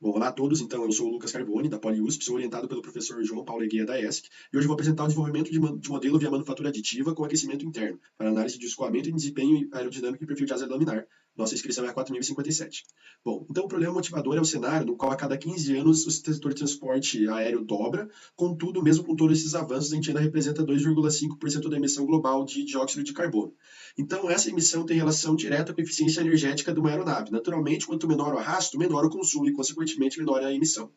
Bom, olá a todos. Então, eu sou o Lucas Carboni, da PoliUSP, sou orientado pelo professor João Paulo Eguia, da ESC, e hoje vou apresentar o desenvolvimento de modelo via manufatura aditiva com aquecimento interno, para análise de escoamento e desempenho aerodinâmico e perfil de asa laminar. Nossa inscrição é a 4057. Bom, então o problema motivador é o cenário no qual a cada 15 anos o setor de transporte aéreo dobra, contudo, mesmo com todos esses avanços, a gente ainda representa 2,5% da emissão global de dióxido de carbono. Então, essa emissão tem relação direta com a eficiência energética de uma aeronave. Naturalmente, quanto menor o arrasto, menor o consumo e, consequentemente, menor a emissão.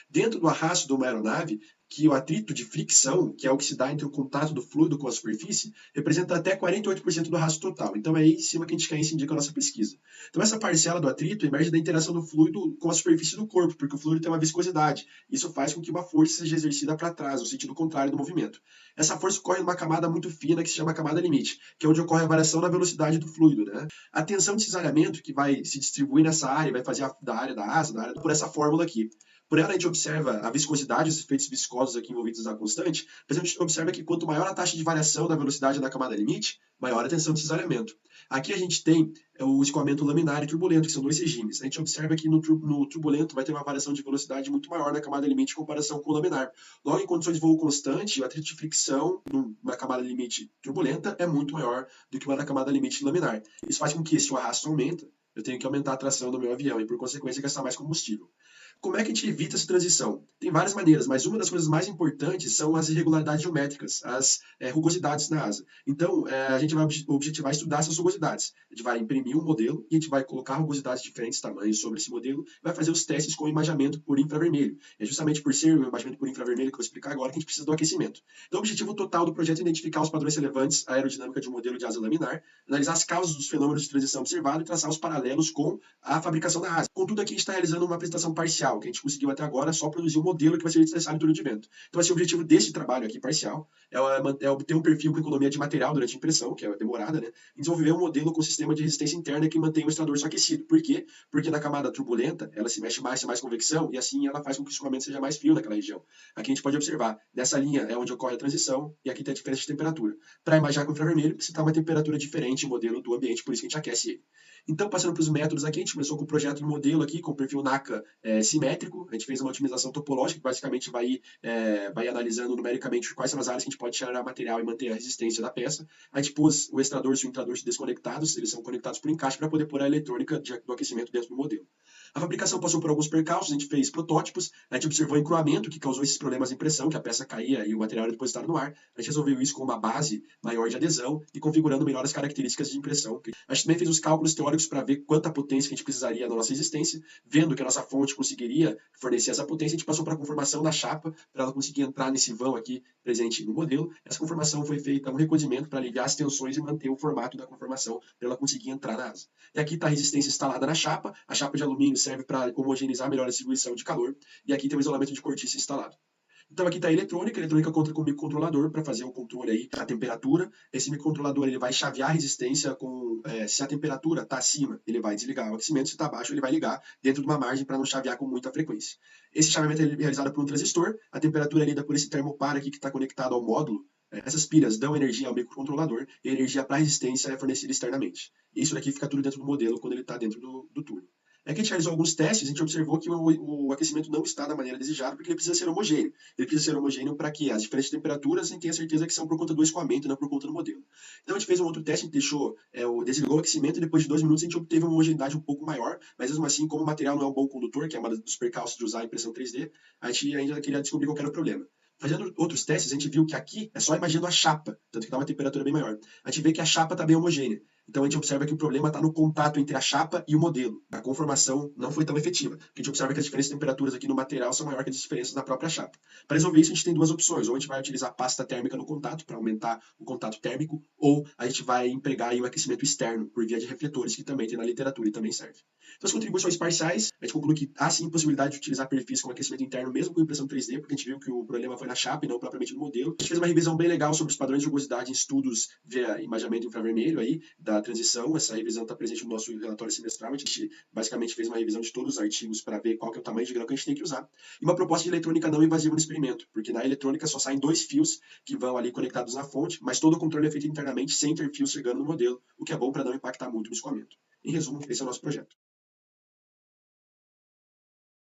Dentro do arrasto de uma aeronave, que o atrito de fricção, que é o que se dá entre o contato do fluido com a superfície, representa até 48% do arrasto total. Então é aí em cima que a gente quer incidir com a nossa pesquisa. Então essa parcela do atrito emerge da interação do fluido com a superfície do corpo, porque o fluido tem uma viscosidade. Isso faz com que uma força seja exercida para trás, no sentido contrário do movimento. Essa força ocorre numa camada muito fina que se chama camada limite, que é onde ocorre a variação na velocidade do fluido. Né? A tensão de cisalhamento, que vai se distribuir nessa área, vai fazer da área da asa, por essa fórmula aqui. Por ela, a gente observa a viscosidade, os efeitos viscosos aqui envolvidos na constante, mas a gente observa que quanto maior a taxa de variação da velocidade da camada limite, maior a tensão de cisalhamento. Aqui a gente tem o escoamento laminar e turbulento, que são dois regimes. A gente observa que no turbulento vai ter uma variação de velocidade muito maior na camada limite em comparação com o laminar. Logo, em condições de voo constante, o atrito de fricção numa camada limite turbulenta é muito maior do que uma na camada limite laminar. Isso faz com que, se o arrasto aumenta, eu tenho que aumentar a tração do meu avião e, por consequência, gastar mais combustível. Como é que a gente evita essa transição? Tem várias maneiras, mas uma das coisas mais importantes são as irregularidades geométricas, as rugosidades na asa. Então, a gente vai objetivar estudar essas rugosidades. A gente vai imprimir um modelo e a gente vai colocar rugosidades de diferentes tamanhos sobre esse modelo e vai fazer os testes com imageamento por infravermelho. É justamente por ser o imageamento por infravermelho que eu vou explicar agora que a gente precisa do aquecimento. Então, o objetivo total do projeto é identificar os padrões relevantes à aerodinâmica de um modelo de asa laminar, analisar as causas dos fenômenos de transição observados e traçar os paralelos com a fabricação da asa. Contudo, aqui a gente está realizando uma apresentação parcial, que a gente conseguiu até agora só produzir um modelo que vai ser necessário em túnel de vento. Então, assim, o objetivo desse trabalho aqui, parcial, é obter um perfil com economia de material durante a impressão, que é demorada, né? E desenvolver um modelo com sistema de resistência interna que mantém o extrator só aquecido. Por quê? Porque na camada turbulenta, ela se mexe mais, tem mais convecção, e assim ela faz com que o escoamento seja mais frio naquela região. Aqui a gente pode observar, nessa linha é onde ocorre a transição, e aqui tem a diferença de temperatura. Para imaginar com infravermelho, precisa estar uma temperatura diferente o modelo do ambiente, por isso que a gente aquece ele. Então, passando para os métodos aqui, a gente começou com o projeto de modelo aqui, com o perfil NACA simétrico. A gente fez uma otimização topológica, que basicamente vai analisando numericamente quais são as áreas que a gente pode tirar material e manter a resistência da peça. A gente pôs o extrador e o intrador desconectados, eles são conectados por encaixe para poder pôr a eletrônica do aquecimento dentro do modelo. A fabricação passou por alguns percalços, a gente fez protótipos, a gente observou o encruamento que causou esses problemas de impressão, que a peça caía e o material era depositado no ar. A gente resolveu isso com uma base maior de adesão e configurando melhor as características de impressão. A gente também fez os cálculos teóricos para ver quanta potência que a gente precisaria na nossa resistência, vendo que a nossa fonte conseguiria fornecer essa potência, a gente passou para a conformação da chapa, para ela conseguir entrar nesse vão aqui presente no modelo. Essa conformação foi feita um recozimento para aliviar as tensões e manter o formato da conformação, para ela conseguir entrar na asa. E aqui está a resistência instalada na chapa, a chapa de alumínio serve para homogeneizar melhor a distribuição de calor, e aqui tem o isolamento de cortiça instalado. Então aqui está a eletrônica conta com o microcontrolador para fazer o controle aí da temperatura. Esse microcontrolador ele vai chavear a resistência se a temperatura está acima, ele vai desligar o aquecimento, se está abaixo, ele vai ligar dentro de uma margem para não chavear com muita frequência. Esse chaveamento é realizado por um transistor, a temperatura é lida por esse termopar aqui que está conectado ao módulo. Essas pilhas dão energia ao microcontrolador e a energia para a resistência é fornecida externamente. Isso daqui fica tudo dentro do modelo quando ele está dentro do túnel. É que a gente realizou alguns testes, a gente observou que o aquecimento não está da maneira desejada, porque ele precisa ser homogêneo. Ele precisa ser homogêneo para que as diferentes temperaturas a gente tenha certeza que são por conta do escoamento, não por conta do modelo. Então a gente fez um outro teste, a gente desligou o aquecimento e depois de 2 minutos a gente obteve uma homogeneidade um pouco maior, mas mesmo assim, como o material não é um bom condutor, que é um dos percalços de usar a impressão 3D, a gente ainda queria descobrir qual era o problema. Fazendo outros testes, a gente viu que aqui é só imaginando a chapa, tanto que dá uma temperatura bem maior. A gente vê que a chapa está bem homogênea. Então a gente observa que o problema está no contato entre a chapa e o modelo. A conformação não foi tão efetiva. A gente observa que as diferentes temperaturas aqui no material são maiores que as diferenças na própria chapa. Para resolver isso, a gente tem duas opções. Ou a gente vai utilizar pasta térmica no contato para aumentar o contato térmico, ou a gente vai empregar aí o aquecimento externo por via de refletores, que também tem na literatura e também serve. Então as contribuições parciais, a gente conclui que há sim possibilidade de utilizar perfis com aquecimento interno, mesmo com impressão 3D, porque a gente viu que o problema foi na chapa e não propriamente no modelo. A gente fez uma revisão bem legal sobre os padrões de rugosidade em estudos via imageamento infravermelho aí, da transição. Essa revisão está presente no nosso relatório semestral. A gente basicamente fez uma revisão de todos os artigos para ver qual que é o tamanho de grão que a gente tem que usar. E uma proposta de eletrônica não invasiva no experimento, porque na eletrônica só saem 2 fios que vão ali conectados na fonte, mas todo o controle é feito internamente sem ter fios chegando no modelo, o que é bom para não impactar muito no escoamento. Em resumo, esse é o nosso projeto.